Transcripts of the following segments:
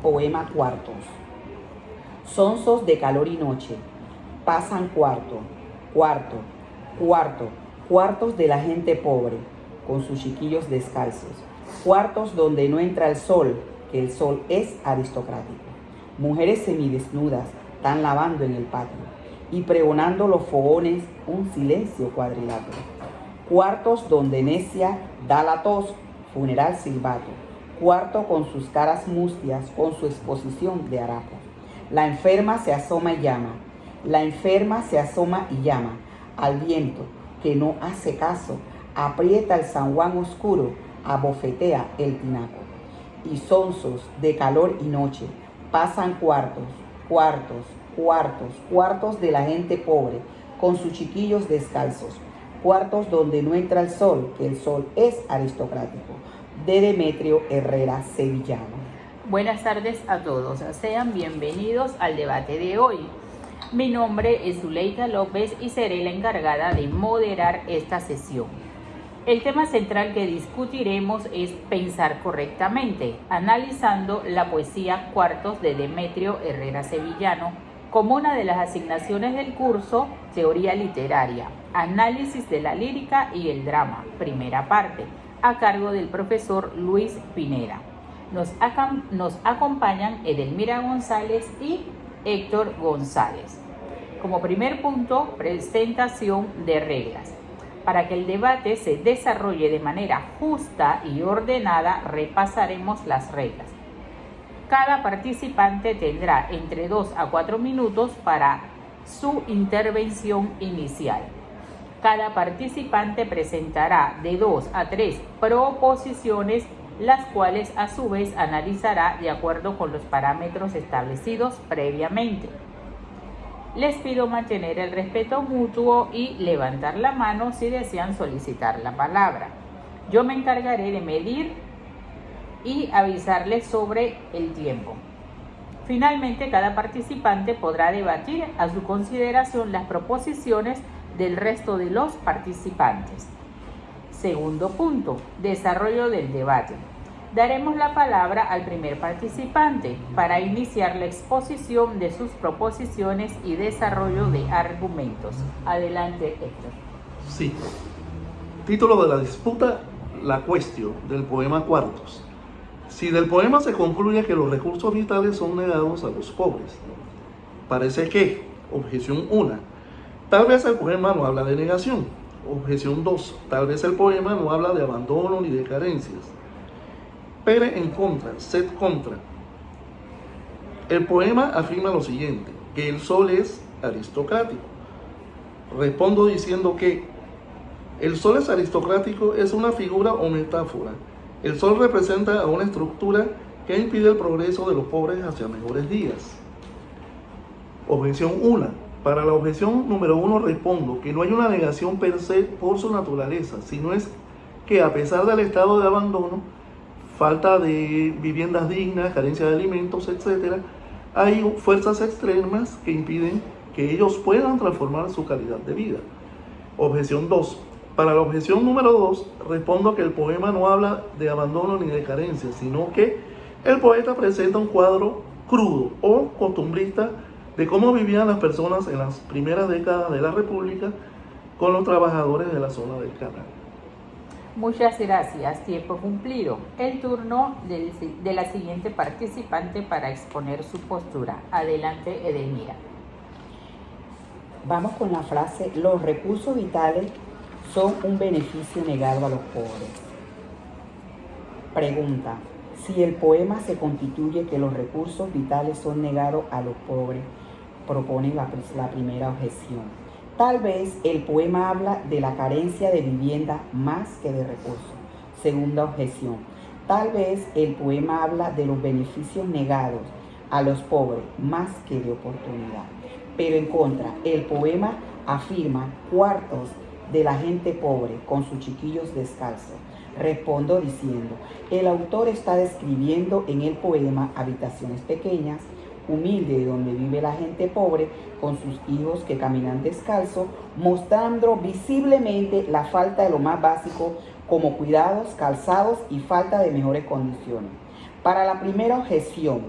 Poema cuartos. Sonsos de calor y noche, pasan cuarto, cuartos de la gente pobre, con sus chiquillos descalzos, cuartos donde no entra el sol, que el sol es aristocrático. Mujeres semidesnudas están lavando en el patio y pregonando los fogones un silencio cuadrilátero. Cuartos donde necia da la tos, funeral silbato. Cuarto con sus caras mustias, con su exposición de harapos. La enferma se asoma y llama. La enferma se asoma y llama al viento que no hace caso. Aprieta el San Juan oscuro, abofetea el tinaco. Y sonsos de calor y noche pasan cuartos de la gente pobre con sus chiquillos descalzos. Cuartos donde no entra el sol, que el sol es aristocrático. De Demetrio Herrera Sevillano. Buenas tardes a todos, sean bienvenidos al debate de hoy. Mi nombre es Zuleika López y seré la encargada de moderar esta sesión. El tema central que discutiremos es pensar correctamente, analizando la poesía Cuartos de Demetrio Herrera Sevillano como una de las asignaciones del curso Teoría Literaria, Análisis de la Lírica y el Drama, primera parte, a cargo del profesor Luis Pinera. Nos acompañan Edelmira González y Héctor González. Como primer punto, presentación de reglas. Para que el debate se desarrolle de manera justa y ordenada, repasaremos las reglas. Cada participante tendrá entre 2 a 4 minutos para su intervención inicial. Cada participante presentará de 2 a 3 proposiciones, las cuales a su vez analizará de acuerdo con los parámetros establecidos previamente. Les pido mantener el respeto mutuo y levantar la mano si desean solicitar la palabra. Yo me encargaré de medir y avisarles sobre el tiempo. Finalmente, cada participante podrá debatir a su consideración las proposiciones del resto de los participantes. Segundo punto, desarrollo del debate. Daremos la palabra al primer participante para iniciar la exposición de sus proposiciones y desarrollo de argumentos. Adelante, Héctor. Sí. Título de la disputa: la cuestión del poema Cuartos. Si del poema se concluye que los recursos vitales son negados a los pobres, parece que, objeción 1, tal vez el poema no habla de negación. Objeción 2, tal vez el poema no habla de abandono ni de carencias. Pere en contra, sed contra. El poema afirma lo siguiente, que el sol es aristocrático. Respondo diciendo que el sol es aristocrático es una figura o metáfora. El sol representa a una estructura que impide el progreso de los pobres hacia mejores días. Objeción 1. Para la objeción número 1 respondo que no hay una negación per se por su naturaleza, sino es que a pesar del estado de abandono, falta de viviendas dignas, carencia de alimentos, etc., hay fuerzas extremas que impiden que ellos puedan transformar su calidad de vida. Objeción 2. Para la objeción número 2, respondo que el poema no habla de abandono ni de carencia, sino que el poeta presenta un cuadro crudo o costumbrista de cómo vivían las personas en las primeras décadas de la República con los trabajadores de la zona del canal. Muchas gracias, tiempo cumplido. El turno de la siguiente participante para exponer su postura. Adelante, Edelmira. Vamos con la frase: los recursos vitales son un beneficio negado a los pobres. Pregunta: si el poema se constituye que los recursos vitales son negados a los pobres, propone la primera objeción. Tal vez el poema habla de la carencia de vivienda más que de recursos. Segunda objeción. Tal vez el poema habla de los beneficios negados a los pobres más que de oportunidad. Pero en contra, el poema afirma cuartos de la gente pobre con sus chiquillos descalzos. Respondo diciendo, el autor está describiendo en el poema habitaciones pequeñas, humildes, donde vive la gente pobre con sus hijos que caminan descalzos, mostrando visiblemente la falta de lo más básico como cuidados, calzados y falta de mejores condiciones. Para la primera objeción,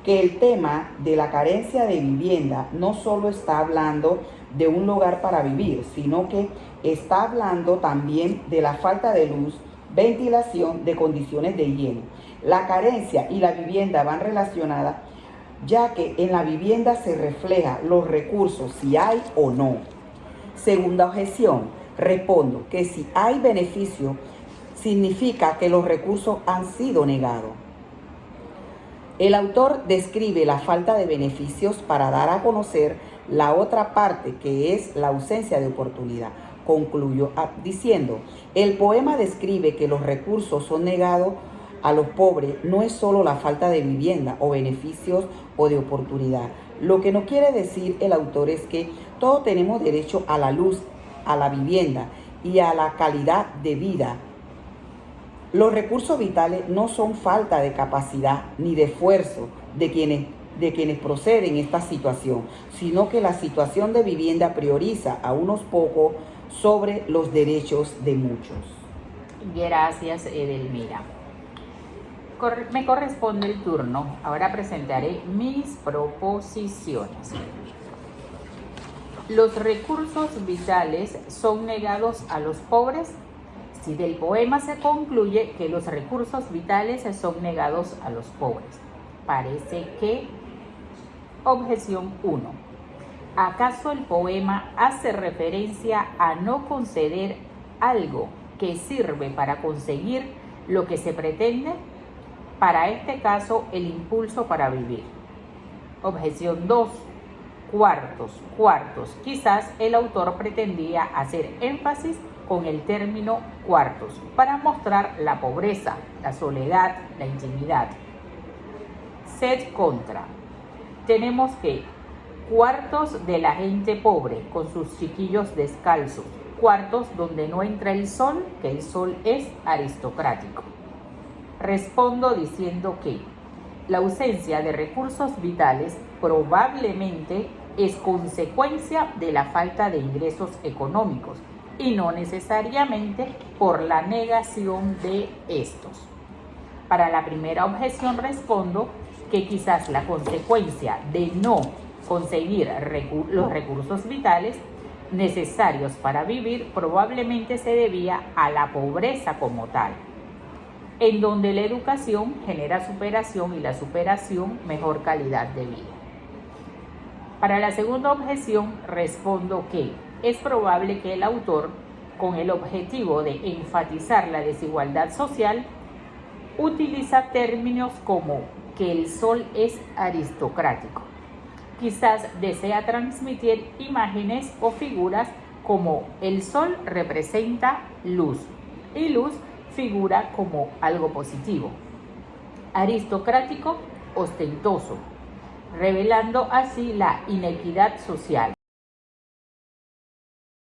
que el tema de la carencia de vivienda no solo está hablando de un lugar para vivir, sino que está hablando también de la falta de luz, ventilación, de condiciones de higiene. La carencia y la vivienda van relacionadas, ya que en la vivienda se refleja los recursos, si hay o no. Segunda objeción, respondo que si hay beneficio, significa que los recursos han sido negados. El autor describe la falta de beneficios para dar a conocer la otra parte, que es la ausencia de oportunidad. Concluyo diciendo, el poema describe que los recursos son negados a los pobres, no es solo la falta de vivienda o beneficios o de oportunidad. Lo que no quiere decir el autor es que todos tenemos derecho a la luz, a la vivienda y a la calidad de vida. Los recursos vitales no son falta de capacidad ni de esfuerzo de quienes proceden esta situación, sino que la situación de vivienda prioriza a unos pocos sobre los derechos de muchos. Gracias, Edelmira. Me corresponde el turno. Ahora presentaré mis proposiciones. Los recursos vitales son negados a los pobres. Si del poema se concluye que los recursos vitales son negados a los pobres, parece que... Objeción 1. ¿Acaso el poema hace referencia a no conceder algo que sirve para conseguir lo que se pretende? Para este caso, el impulso para vivir. Objeción 2. Cuartos. Quizás el autor pretendía hacer énfasis con el término cuartos para mostrar la pobreza, la soledad, la intimidad. Sed contra. Tenemos que cuartos de la gente pobre con sus chiquillos descalzos, cuartos donde no entra el sol, que el sol es aristocrático. Respondo diciendo que la ausencia de recursos vitales probablemente es consecuencia de la falta de ingresos económicos y no necesariamente por la negación de estos. Para la primera objeción respondo que quizás la consecuencia de no conseguir los recursos vitales necesarios para vivir probablemente se debía a la pobreza como tal, en donde la educación genera superación y la superación mejor calidad de vida. Para la segunda objeción respondo que es probable que el autor, con el objetivo de enfatizar la desigualdad social, utiliza términos como que el sol es aristocrático. Quizás desea transmitir imágenes o figuras como el sol representa luz y luz figura como algo positivo. Aristocrático, ostentoso, revelando así la inequidad social.